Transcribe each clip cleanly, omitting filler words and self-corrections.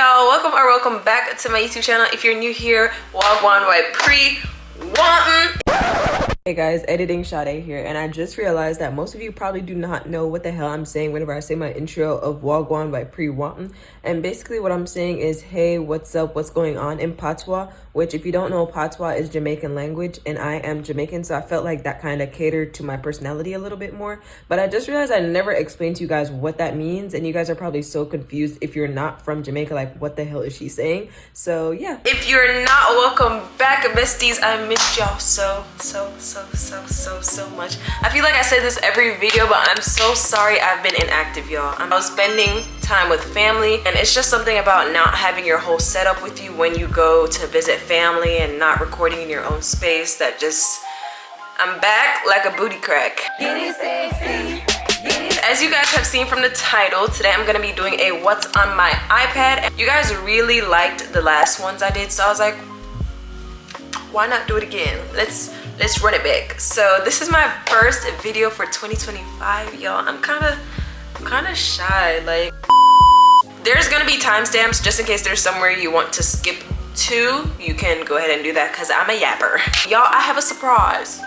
y'all, welcome back to my YouTube channel. If you're new here, wagwan white pre-wantin'. Hey guys, editing Shadae here, and I just realized that most of you probably do not know what the hell I'm saying whenever I say my intro of wagwan by pre-wantin'. And basically what I'm saying is, hey, what's up, what's going on in Patois, which if you don't know, Patois is Jamaican language, and I am Jamaican, so I felt like that kind of catered to my personality a little bit more. But I just realized I never explained to you guys what that means, and you guys are probably so confused if you're not from Jamaica, like what the hell is she saying? So yeah. If you're not, welcome back, besties. I missed y'all so much. I feel like I say this every video, but I'm so sorry I've been inactive, y'all. I was spending time with family, and it's just something about not having your whole setup with you when you go to visit family and not recording in your own space that just, I'm back like a booty crack. As you guys have seen from the title, today I'm gonna be doing a what's on my iPad. You guys really liked the last ones I did, so I was like, why not do it again? Let's run it back. So this is my first video for 2025, y'all. I'm kind of shy. Like, there's gonna be timestamps just in case there's somewhere you want to skip to. You can go ahead and do that because I'm a yapper. Y'all, I have a surprise.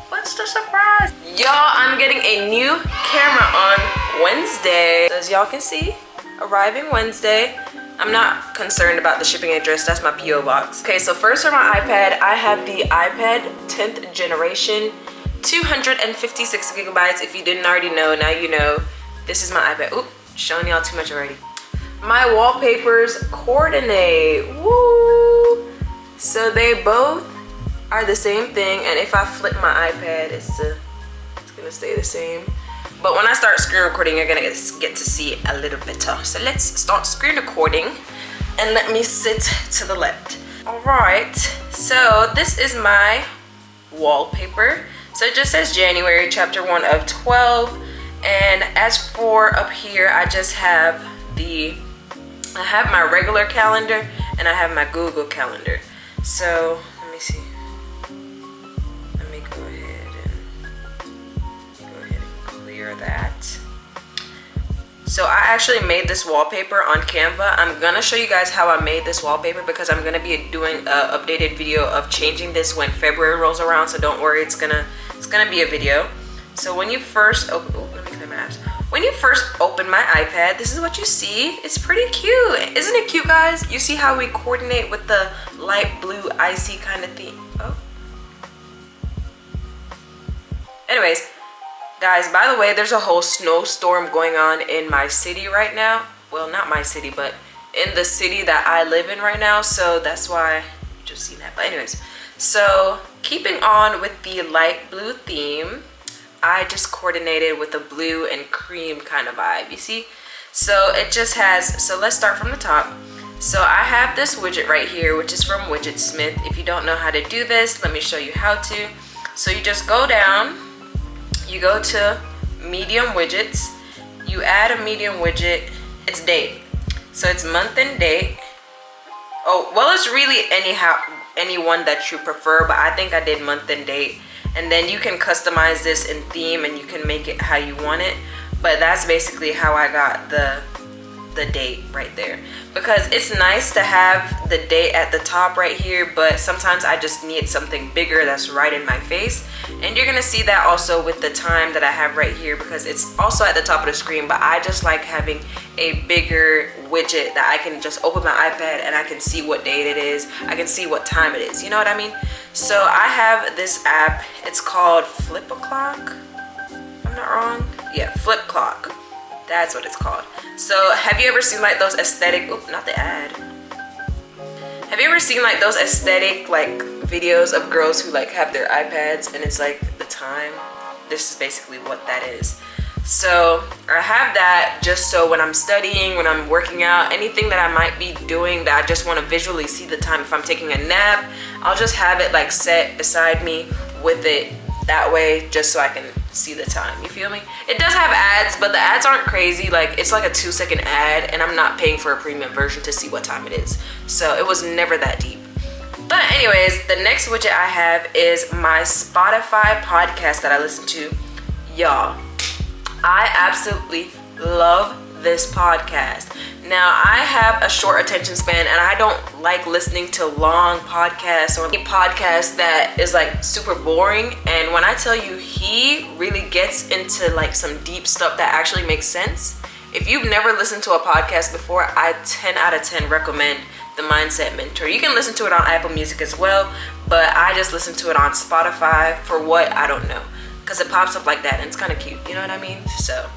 What's the surprise? Y'all, I'm getting a new camera on Wednesday. As y'all can see, arriving Wednesday. I'm not concerned about the shipping address, that's my PO box. Okay, so first for my iPad, I have the iPad 10th generation, 256 gigabytes. If you didn't already know, now you know. This is my iPad. Oop, showing y'all too much already. My wallpapers coordinate, woo! So they both are the same thing, and if I flip my iPad, it's gonna stay the same. But when I start screen recording, you're gonna get to see a little better. So let's start screen recording, and let me sit to the left. All right, so this is my wallpaper. So it just says January, chapter 1 of 12. And as for up here, I just have my regular calendar, and I have my Google calendar. So let me see. Let me go ahead and clear that. So I actually made this wallpaper on Canva. I'm gonna show you guys how I made this wallpaper because I'm gonna be doing an updated video of changing this when February rolls around. So don't worry, it's gonna be a video. So when you first open, let me clear my apps. When you first open my iPad, this is what you see. It's pretty cute. Isn't it cute, guys? You see how we coordinate with the light blue icy kind of theme. Oh. Anyways, guys, by the way, there's a whole snowstorm going on in my city right now. Well, not my city, but in the city that I live in right now. So that's why you just seen that. But anyways, so keeping on with the light blue theme, I just coordinated with a blue and cream kind of vibe, you see? So it just has, so let's start from the top. So I have this widget right here, which is from Widgetsmith. If you don't know how to do this, let me show you how to. So you just go down, you go to medium widgets, you add a medium widget, it's date. So it's month and date. Oh, well, it's really any one that you prefer, but I think I did month and date. And then you can customize this in theme and you can make it how you want it. But that's basically how I got the date right there. Because it's nice to have the date at the top right here, but sometimes I just need something bigger that's right in my face. And you're gonna see that also with the time that I have right here because it's also at the top of the screen, but I just like having a bigger widget that I can just open my iPad and I can see what date it is. I can see what time it is, you know what I mean? So I have this app, it's called Flip a Clock. I'm not wrong. Yeah, Flip Clock. That's what it's called. So have you ever seen like those aesthetic, oop, not the ad. Have you ever seen like those aesthetic like videos of girls who like have their iPads and it's like the time? This is basically what that is. So I have that just so when I'm studying, when I'm working out, anything that I might be doing that I just want to visually see the time. If I'm taking a nap, I'll just have it like set beside me with it that way just so I can see the time, you feel me? It does have ads, but the ads aren't crazy. Like it's like a 2-second ad and I'm not paying for a premium version to see what time it is. So it was never that deep. But anyways, the next widget I have is my Spotify podcast that I listen to. Y'all, I absolutely love this podcast. Now, I have a short attention span and I don't like listening to long podcasts or any podcast that is like super boring. And when I tell you, he really gets into like some deep stuff that actually makes sense. If you've never listened to a podcast before, I 10 out of 10 recommend The Mindset Mentor. You can listen to it on Apple Music as well, but I just listen to it on Spotify. For what? I don't know, because it pops up like that and it's kind of cute, you know what I mean? So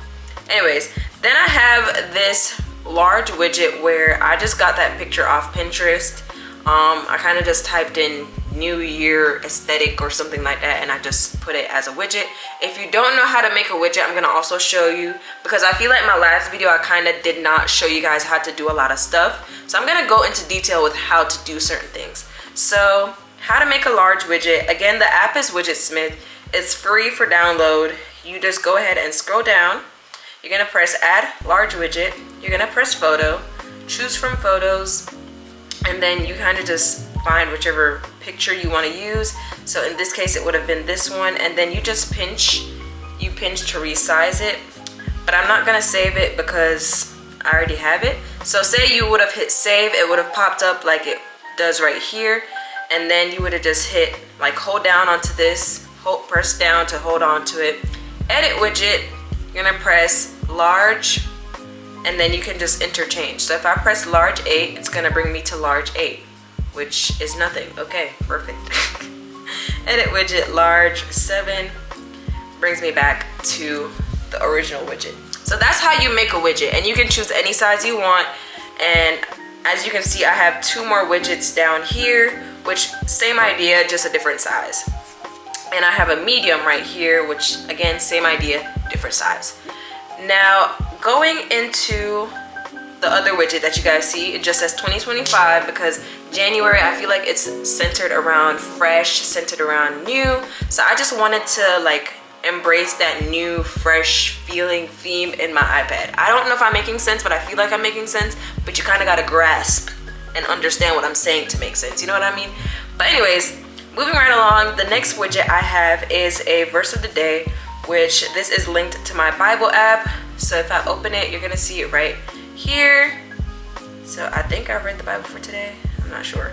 anyways, then I have this large widget where I just got that picture off Pinterest. I kind of just typed in New Year aesthetic or something like that, and I just put it as a widget. If you don't know how to make a widget, I'm gonna also show you, because I feel like my last video I kind of did not show you guys how to do a lot of stuff. So I'm gonna go into detail with how to do certain things. So how to make a large widget. Again, the app is Widgetsmith. It's free for download. You just go ahead and scroll down. You're gonna press add large widget. You're gonna press photo, choose from photos, and then you kind of just find whichever picture you want to use. So in this case, it would have been this one, and then you just pinch to resize it. But I'm not gonna save it because I already have it. So say you would have hit save, it would have popped up like it does right here, and then you would have just hit like hold down onto this, press down to hold on to it. Edit widget, you're gonna press large, and then you can just interchange. So if I press large 8, it's gonna bring me to large 8, which is nothing. Okay, perfect. Edit widget large 7 brings me back to the original widget. So that's how you make a widget, and you can choose any size you want. And as you can see, I have 2 more widgets down here, which same idea, just a different size. And I have a medium right here, which again, same idea, different size. Now, going into the other widget that you guys see, it just says 2025 because January, I feel like it's centered around fresh, centered around new. So I just wanted to like embrace that new, fresh feeling theme in my iPad. I don't know if I'm making sense, but I feel like I'm making sense. But you kind of got to grasp and understand what I'm saying to make sense. You know what I mean? But anyways, moving right along, the next widget I have is a verse of the day, which this is linked to my Bible app. So if I open it, you're gonna see it right here. So I think I read the Bible for today. I'm not sure.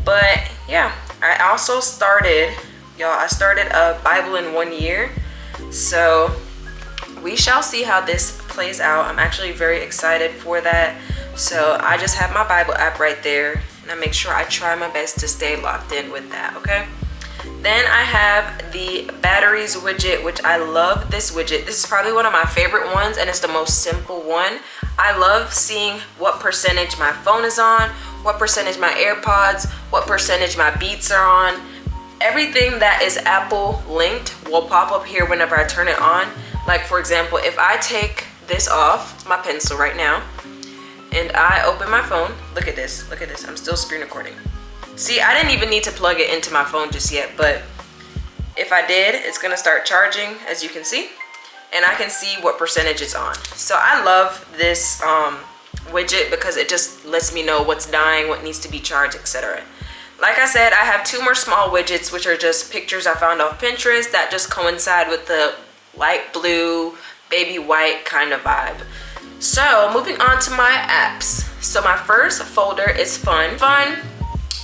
But yeah, I also started, y'all, I started a Bible in 1 year. So we shall see how this plays out. I'm actually very excited for that. So I just have my Bible app right there, and I make sure I try my best to stay locked in with that, okay? Then I have the batteries widget, which I love this widget. This is probably one of my favorite ones, and it's the most simple one. I love seeing what percentage my phone is on, what percentage my AirPods, what percentage my Beats are on. Everything that is Apple linked will pop up here whenever I turn it on. Like for example, if I take this off, my pencil right now, and I open my phone, look at this, I'm still screen recording. See, I didn't even need to plug it into my phone just yet, but if I did, it's gonna start charging, as you can see, and I can see what percentage it's on. So I love this widget because it just lets me know what's dying, what needs to be charged, etc. Like I said, I have 2 more small widgets, which are just pictures I found off Pinterest that just coincide with the light blue, baby white kind of vibe. So moving on to my apps. So my first folder is fun.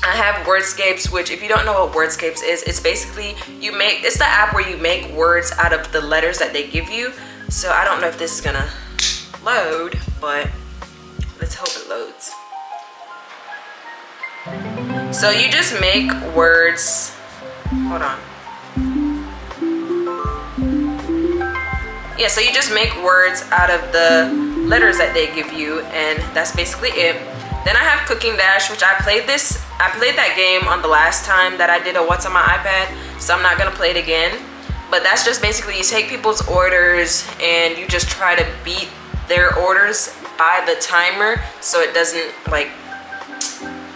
I have Wordscapes, which if you don't know what Wordscapes is, it's basically it's the app where you make words out of the letters that they give you. So I don't know if this is gonna load, but let's hope it loads. So you just make words, hold on. Yeah, so you just make words out of the letters that they give you, and that's basically it. Then I have Cooking Dash, which I played that game on the last time that I did a What's on my iPad, so I'm not gonna play it again. But that's just basically you take people's orders and you just try to beat their orders by the timer, so it doesn't like,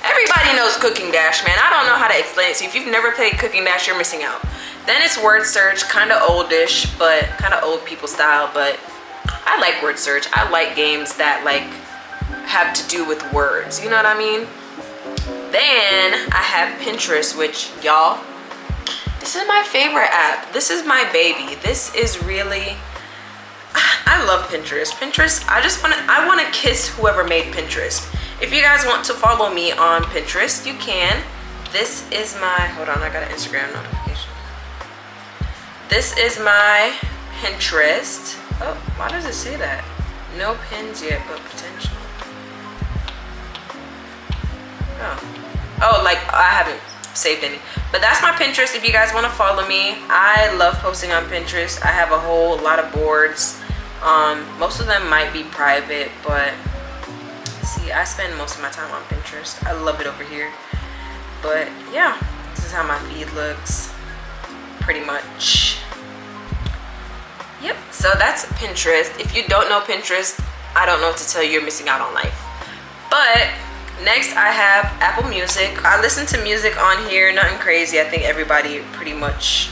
everybody knows Cooking Dash, man. I don't know how to explain it. So if you've never played Cooking Dash, you're missing out. Then it's Word Search, kind of oldish, but kind of old people style, but I like Word Search. I like games that like have to do with words, you know what I mean? Then I have Pinterest, which y'all, this is my favorite app. This is my baby. This is really, I love Pinterest. Pinterest, I want to kiss whoever made Pinterest. If you guys want to follow me on Pinterest, you can. This is my, hold on, I got an Instagram notification. This is my Pinterest. Oh, why does it say that? No pins yet, but potential. Oh, like I haven't saved any. But that's my Pinterest if you guys want to follow me. I love posting on Pinterest. I have a whole lot of boards. Most of them might be private, but see, I spend most of my time on Pinterest. I love it over here. But yeah, this is how my feed looks, pretty much. Yep, so that's Pinterest. If you don't know Pinterest, I don't know what to tell you. You're missing out on life. But next I have Apple Music. I listen to music on here, nothing crazy. I think everybody pretty much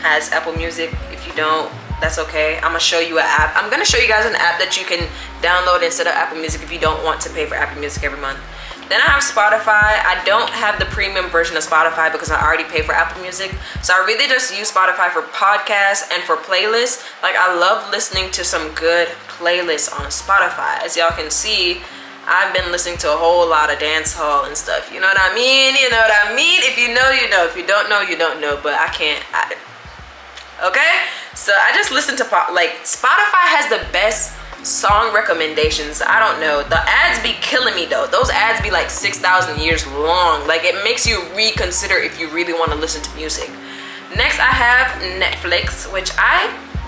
has Apple Music. If you don't, that's okay. I'm gonna show you an app. I'm gonna show you guys an app that you can download instead of Apple Music if you don't want to pay for Apple Music every month. Then I have Spotify. I don't have the premium version of Spotify because I already pay for Apple Music. So I really just use Spotify for podcasts and for playlists. Like, I love listening to some good playlists on Spotify. As y'all can see, I've been listening to a whole lot of dance hall and stuff. You know what I mean? You know what I mean? If you know, you know. If you don't know, you don't know. But I can't. Okay? So I just listen to Spotify has the best song recommendations. I don't know. The ads be killing me though. Those ads be like 6,000 years long. Like, it makes you reconsider if you really want to listen to music. Next I have Netflix, which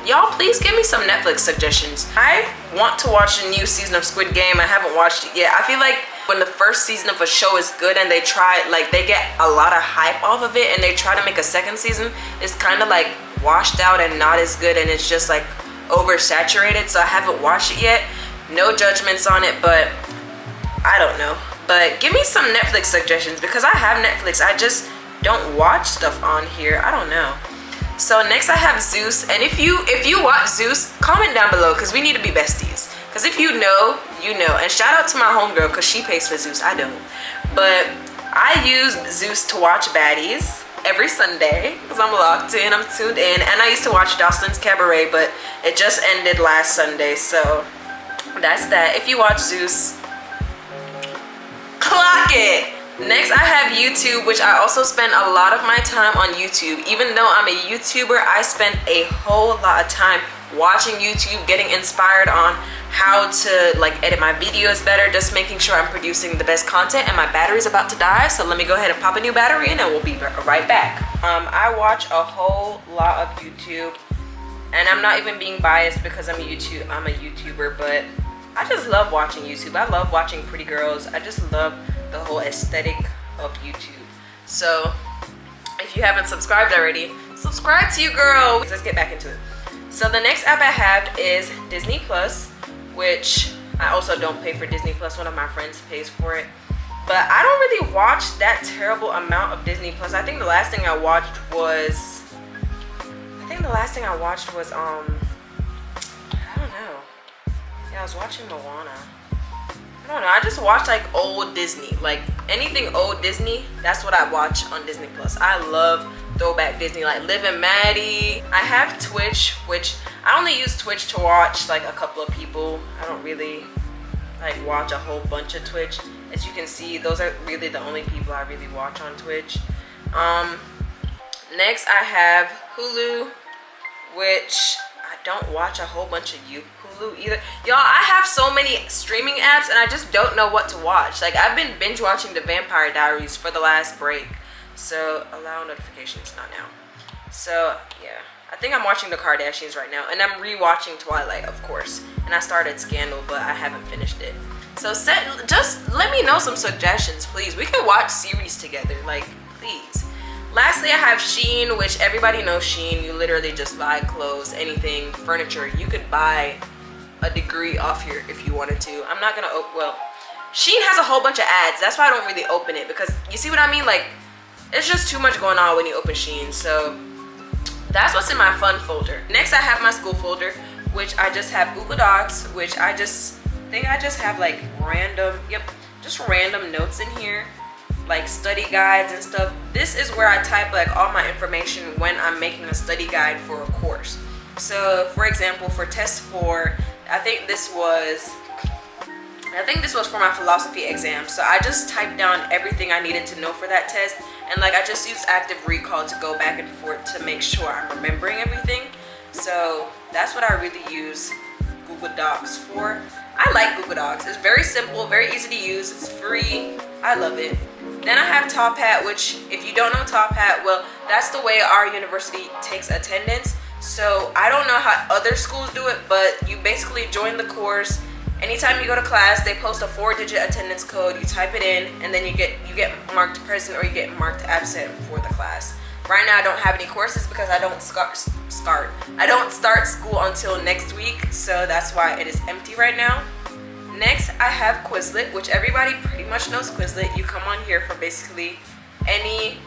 y'all please give me some Netflix suggestions. I want to watch a new season of Squid Game. I haven't watched it yet. I feel like when the first season of a show is good and they get a lot of hype off of it and they try to make a second season, it's kind of like washed out and not as good, and it's just like oversaturated. So I haven't watched it yet. No judgments on it, but I don't know. But give me some Netflix suggestions because I have Netflix. I just don't watch stuff on here. I don't know. So next I have Zeus, and if you watch Zeus, comment down below because we need to be besties. Because if you know, you know. And shout out to my homegirl because she pays for Zeus. I don't. But I use Zeus to watch baddies every Sunday because I'm locked in, I'm tuned in. And I used to watch Jocelyn's Cabaret, but it just ended last Sunday, so that's that. If you watch Zeus, clock it. Next I have YouTube, which I also spend a lot of my time on YouTube. Even though I'm a YouTuber, I spend a whole lot of time watching YouTube, getting inspired on how to like edit my videos better, just making sure I'm producing the best content. And my battery's about to die, so let me go ahead and pop a new battery in and we'll be right back. I watch a whole lot of YouTube, and I'm not even being biased because I'm a YouTuber, but I just love watching YouTube. I love watching pretty girls. I just love the whole aesthetic of YouTube. So if you haven't subscribed already, subscribe to you, girl. Let's get back into it. So the next app I have is Disney Plus, which I also don't pay for Disney Plus. One of my friends pays for it. But I don't really watch that terrible amount of Disney Plus. I think the last thing I watched was I don't know. Yeah, I was watching Moana. I don't know. I just watch like old Disney. Like anything old Disney, that's what I watch on Disney Plus. I love throwback Disney, like Liv and Maddie. I have Twitch, which I only use Twitch to watch like a couple of people. I don't really like watch a whole bunch of Twitch. As you can see, those are really the only people I really watch on Twitch. Next I have Hulu, which I don't watch a whole bunch of Hulu either. Y'all, I have so many streaming apps and I just don't know what to watch. Like, I've been binge watching The Vampire Diaries for the last break. So allow notifications, not now. So yeah, I think I'm watching The Kardashians right now, and I'm rewatching Twilight, of course. And I started Scandal, but I haven't finished it. So just let me know some suggestions, please. We can watch series together, like, please. Lastly, I have Shein, which everybody knows Shein. You literally just buy clothes, anything, furniture. You could buy a degree off here if you wanted to. I'm not gonna well, Shein has a whole bunch of ads. That's why I don't really open it, because you see what I mean? Like, it's just too much going on when you open Shein. So that's what's in my fun folder. Next, I have my school folder, which I just have Google Docs, which I just have like random notes in here, like study guides and stuff. This is where I type like all my information when I'm making a study guide for a course. So for example, for test 4, I think this was for my philosophy exam. So I just typed down everything I needed to know for that test, and like I just used active recall to go back and forth to make sure I'm remembering everything. So that's what I really use Google Docs for. I like Google Docs. It's very simple, very easy to use. It's free. I love it. Then I have Top Hat, which if you don't know Top Hat, well, that's the way our university takes attendance. So I don't know how other schools do it, but you basically join the course. Anytime you go to class, they post a 4-digit attendance code. You type it in, and then you get marked present or you get marked absent for the class. Right now, I don't have any courses because I don't start school until next week, so that's why it is empty right now. Next, I have Quizlet, which everybody pretty much knows Quizlet. You come on here for basically any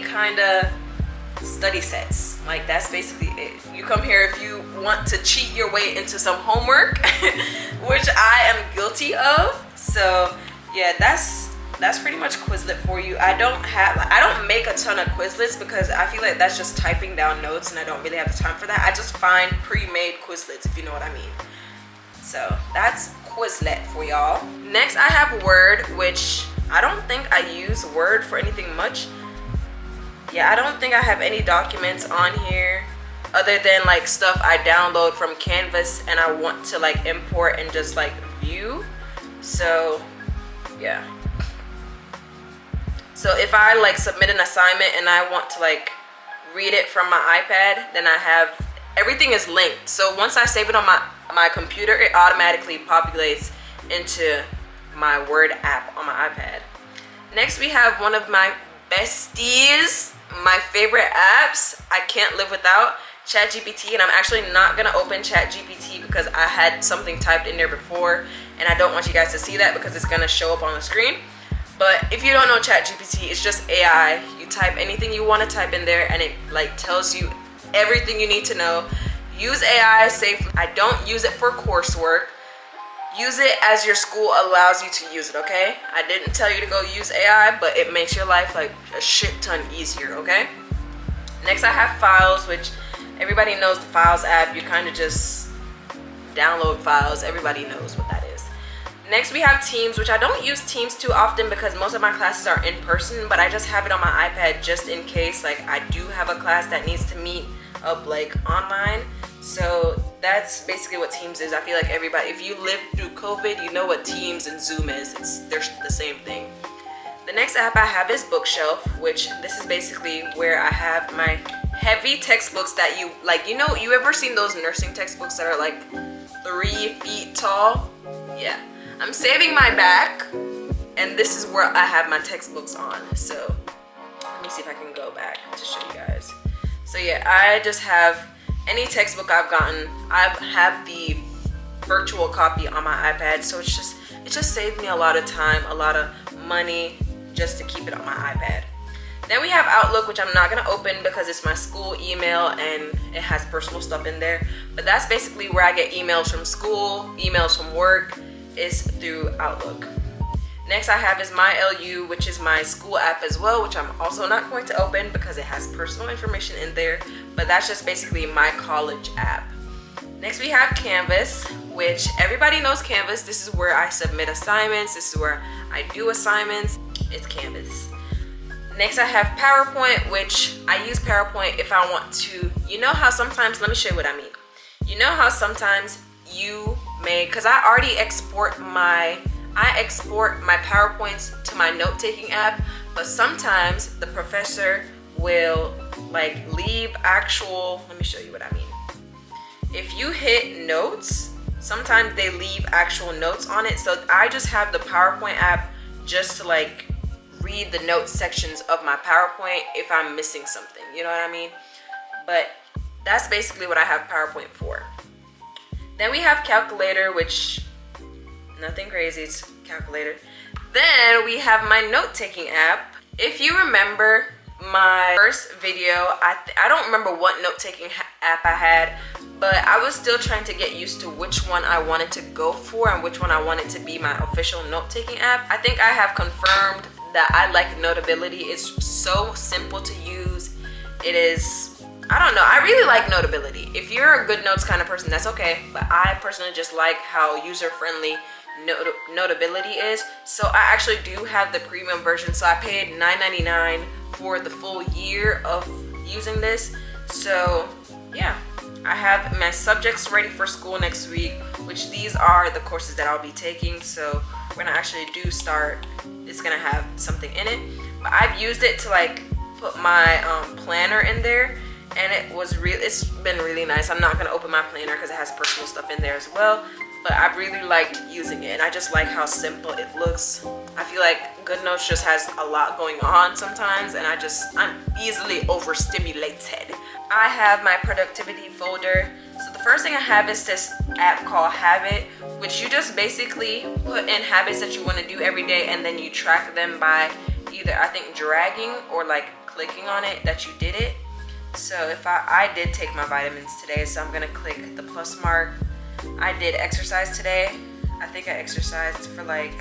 kind of study sets. Like, that's basically it. You come here if you want to cheat your way into some homework, which I am guilty of. So yeah, that's pretty much Quizlet for you. I don't make a ton of Quizlets because I feel like that's just typing down notes, and I don't really have the time for that. I just find pre-made Quizlets, if you know what I mean. So that's Quizlet for y'all. Next, I have Word, which I don't think I use Word for anything much. Yeah, I don't think I have any documents on here other than like stuff I download from Canvas and I want to like import and just like view. So yeah. So if I like submit an assignment and I want to like read it from my iPad, then I have, everything is linked. So once I save it on my computer, it automatically populates into my Word app on my iPad. Next, we have one of my besties, my favorite apps I can't live without, ChatGPT. And I'm actually not gonna open ChatGPT because I had something typed in there before and I don't want you guys to see that because it's gonna show up on the screen. But if you don't know ChatGPT, it's just AI. You type anything you want to type in there and it like tells you everything you need to know. Use AI safely. I don't use it for coursework. Use it as your school allows you to use it, okay? I didn't tell you to go use AI, but it makes your life like a shit ton easier, okay? Next, I have Files, which everybody knows the Files app. You kind of just download files. Everybody knows what that is. Next, we have Teams, which I don't use Teams too often because most of my classes are in person, but I just have it on my iPad just in case like I do have a class that needs to meet up like online. So that's basically what Teams is. I feel like everybody, if you lived through COVID, you know what Teams and Zoom is. They're the same thing. The next app I have is Bookshelf, which this is basically where I have my heavy textbooks that you like, you ever seen those nursing textbooks that are like 3 feet tall? Yeah. I'm saving my back, and this is where I have my textbooks on. So let me see if I can go back to show you guys. So yeah, I just have any textbook I've gotten. I have the virtual copy on my iPad, so it just saved me a lot of time, a lot of money just to keep it on my iPad. Then we have Outlook, which I'm not gonna open because it's my school email and it has personal stuff in there. But that's basically where I get emails from school, emails from work, is through Outlook. Next I have is MyLU, which is my school app as well, which I'm also not going to open because it has personal information in there, but that's just basically my college app. Next we have Canvas, which everybody knows Canvas. This is where I submit assignments. This is where I do assignments. It's Canvas. Next I have PowerPoint, which I use PowerPoint if I want to, how sometimes, let me show you what I mean. You know how sometimes you may, because I already export my PowerPoints to my note-taking app, but sometimes the professor will like leave actual, let me show you what I mean. If you hit notes, sometimes they leave actual notes on it. So I just have the PowerPoint app just to like read the notes sections of my PowerPoint if I'm missing something, you know what I mean? But that's basically what I have PowerPoint for. Then we have Calculator, which nothing crazy, it's Calculator. Then we have my note-taking app. If you remember my first video, I don't remember what note-taking app I had, but I was still trying to get used to which one I wanted to go for and which one I wanted to be my official note-taking app. I think I have confirmed that I like Notability. It's so simple to use. It is I don't know. I really like Notability. If you're a good notes kind of person, that's okay. But I personally just like how user-friendly Notability is. So I actually do have the premium version. So I paid $9.99 for the full year of using this. So yeah, I have my subjects ready for school next week, which these are the courses that I'll be taking. So when I actually do start, it's gonna have something in it. But I've used it to like put my planner in there, and it's been really nice. I'm not gonna open my planner because it has personal stuff in there as well, but I've really liked using it, and I just like how simple it looks. I feel like GoodNotes just has a lot going on sometimes, and I'm easily overstimulated. I have my productivity folder. So the first thing I have is this app called Habit, which you just basically put in habits that you want to do every day, and then you track them by either, I think, dragging or like clicking on it that you did it. So if I did take my vitamins today, so I'm gonna click the plus mark. I did exercise today. I think I exercised for like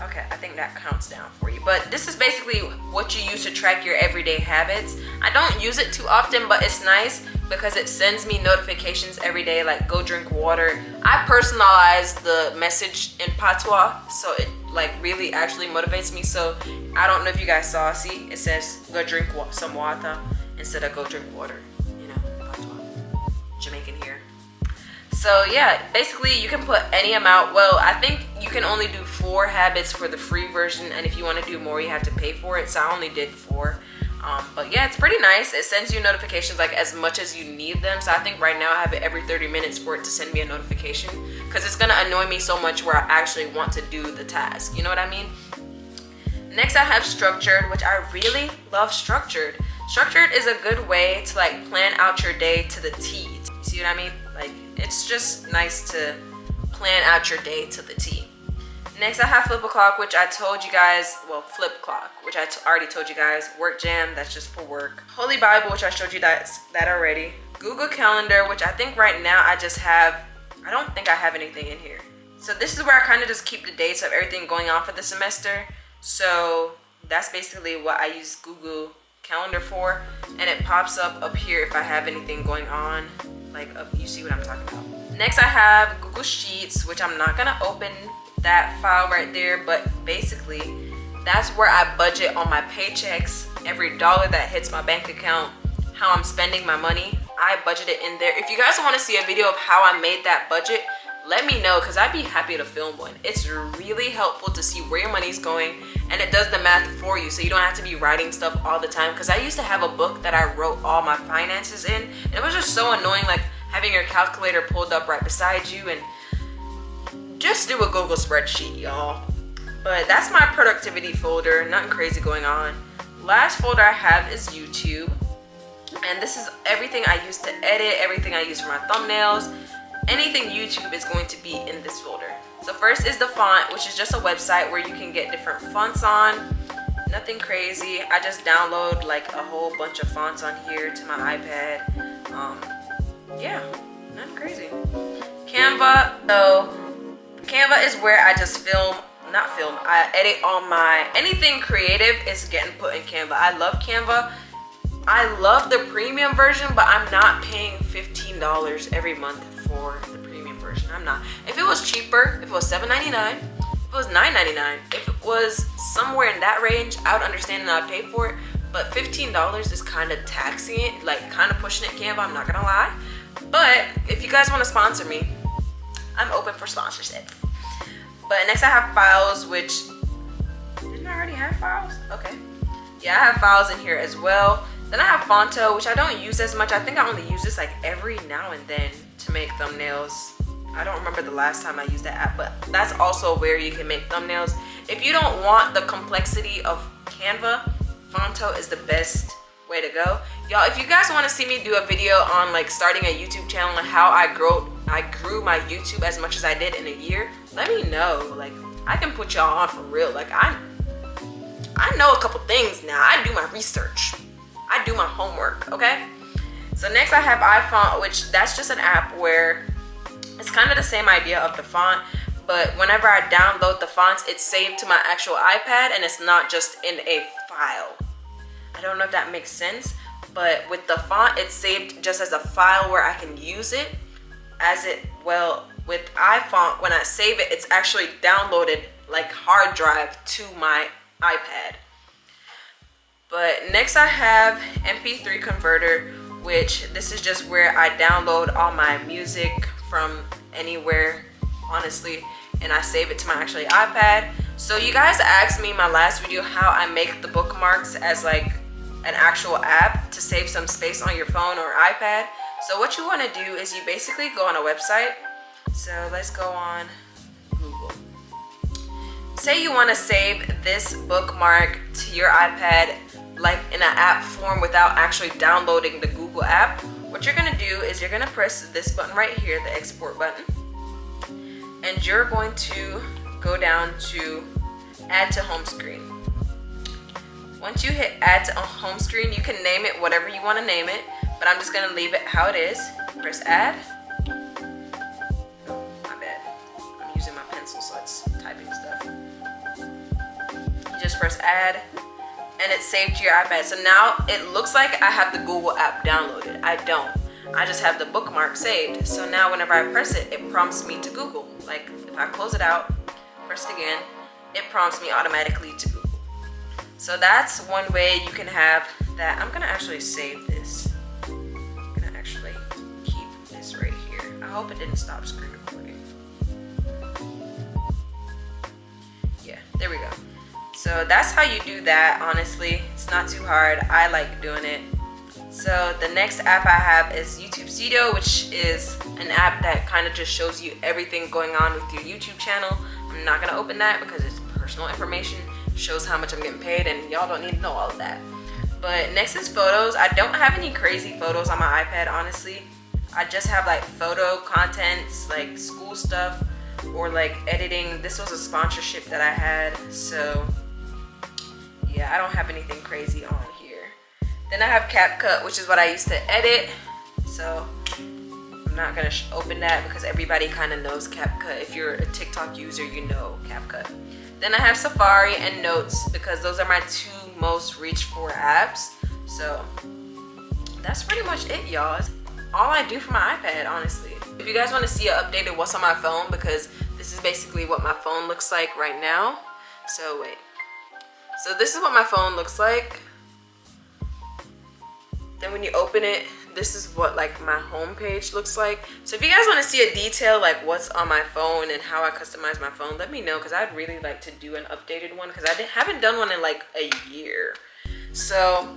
okay, I think that counts down for you. But this is basically what you use to track your everyday habits. I don't use it too often, but it's nice because it sends me notifications every day, like go drink water. I personalize the message in patois, so it like really actually motivates me. So I don't know if you guys saw, see, it says go drink some water instead of go drink water, you know, patois, Jamaican here. So yeah, basically you can put any amount. Well, I think you can only do 4 habits for the free version, and if you want to do more, you have to pay for it. So I only did 4. But yeah, it's pretty nice. It sends you notifications like as much as you need them. So I think right now I have it every 30 minutes for it to send me a notification, because it's gonna annoy me so much where I actually want to do the task. You know what I mean? Next I have Structured, which I really love Structured. Structured is a good way to like plan out your day to the T. See what I mean? Like, it's just nice to plan out your day to the T. Next I have Flip a Clock, which I told you guys, well, Flip Clock, which I already told you guys. Work Jam, that's just for work. Holy Bible, which I showed you that already. Google Calendar, which I think right now I don't think I have anything in here. So this is where I kind of just keep the dates of everything going on for the semester. So that's basically what I use Google Calendar for, and it pops up here if I have anything going on. Like, you see what I'm talking about. Next I have Google Sheets, which I'm not gonna open that file right there, but basically that's where I budget on my paychecks, every dollar that hits my bank account, how I'm spending my money. I budget it in there. If you guys want to see a video of how I made that budget, let me know, because I'd be happy to film one. It's really helpful to see where your money's going, and it does the math for you, so you don't have to be writing stuff all the time. Because I used to have a book that I wrote all my finances in, and it was just so annoying, like having your calculator pulled up right beside you, and just do a Google spreadsheet, y'all. But that's my productivity folder, nothing crazy going on. Last folder I have is YouTube, and this is everything I use to edit, everything I use for my thumbnails. Anything YouTube is going to be in this folder. So first is the font, which is just a website where you can get different fonts on. Nothing crazy. I just download like a whole bunch of fonts on here to my iPad. Yeah, nothing crazy. Canva. So Canva is where I just I edit all my, anything creative is getting put in Canva. I love Canva. I love the premium version, but I'm not paying $15 every month for the premium version. I'm not. If it was cheaper, if it was $7.99, if it was $9.99, if it was somewhere in that range, I would understand and I'd pay for it. But $15 is kind of taxing it, like kind of pushing it, Canva, I'm not gonna lie. But if you guys want to sponsor me, I'm open for sponsorship. But next I have Files, which, didn't I already have Files? Okay. Yeah, I have Files in here as well. Then I have Fonto, which I don't use as much. I think I only use this like every now and then to make thumbnails. I don't remember the last time I used that app, but that's also where you can make thumbnails. If you don't want the complexity of Canva, Fonto is the best way to go. Y'all, if you guys want to see me do a video on like starting a YouTube channel and how I grew my YouTube as much as I did in a year, let me know. Like, I can put y'all on for real. Like, I know a couple things now. I do my research. I do my homework, okay? So next I have iFont, which that's just an app where it's kind of the same idea of the font, but whenever I download the fonts, it's saved to my actual iPad and it's not just in a file. I I don't know if that makes sense, but with the font, it's saved just as a file where I can use it as it, well, with iPhone, when I save it, it's actually downloaded like hard drive to my iPad. But next I have MP3 converter, which this is just where I download all my music from anywhere, honestly, and I save it to my actually iPad. So you guys asked me in my last video how I make the bookmarks as like an actual app to save some space on your phone or iPad. So what you want to do is you basically go on a website. So let's go on Google. Say you want to save this bookmark to your iPad like in an app form without actually downloading the Google app. What you're going to do is you're going to press this button right here, the export button. And you're going to go down to add to home screen. Once you hit add to home screen, you can name it whatever you want to name it, but I'm just going to leave it how it is. Press add. Oh, my bad. I'm using my pencil, so it's typing stuff. You just press add, and it's saved to your iPad. So now it looks like I have the Google app downloaded. I don't. I just have the bookmark saved. So now whenever I press it, it prompts me to Google. Like if I close it out, press it again, it prompts me automatically to Google. So that's one way you can have that. I'm gonna actually save this. I'm gonna actually keep this right here. I hope it didn't stop screen recording. Yeah, there we go. So that's how you do that, honestly. It's not too hard. I like doing it. So the next app I have is YouTube Studio, which is an app that kind of just shows you everything going on with your YouTube channel. I'm not gonna open that because it's personal information. Shows how much I'm getting paid, and y'all don't need to know all of that. But next is photos. I don't have any crazy photos on my iPad, honestly. I just have like photo contents, like school stuff, or like editing. This was a sponsorship that I had, so yeah, I don't have anything crazy on here. Then I have CapCut, which is what I used to edit, so I'm not gonna open that because everybody kind of knows CapCut. If you're a TikTok user, you know CapCut. Then I have Safari and Notes because those are my two most reached for apps. So that's pretty much it, y'all. It's all I do for my iPad, honestly. If you guys want to see an update of what's on my phone, because this is basically what my phone looks like right now. So wait. So this is what my phone looks like. Then when you open it, this is what like my home page looks like. So if you guys want to see a detail like what's on my phone and how I customize my phone, let me know, because I'd really like to do an updated one because I haven't done one in like a year. So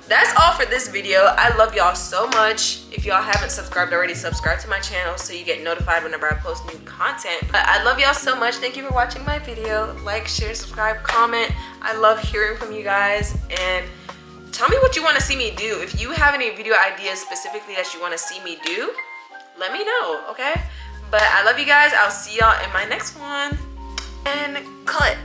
that's all for this video. I love y'all so much. If y'all haven't subscribed already, subscribe to my channel so you get notified whenever I post new content. But I love y'all so much. Thank you for watching my video. Like, share, subscribe, comment. I love hearing from you guys, and tell me what you want to see me do. If you have any video ideas specifically that you want to see me do, let me know, okay? But I love you guys. I'll see y'all in my next one. And cut.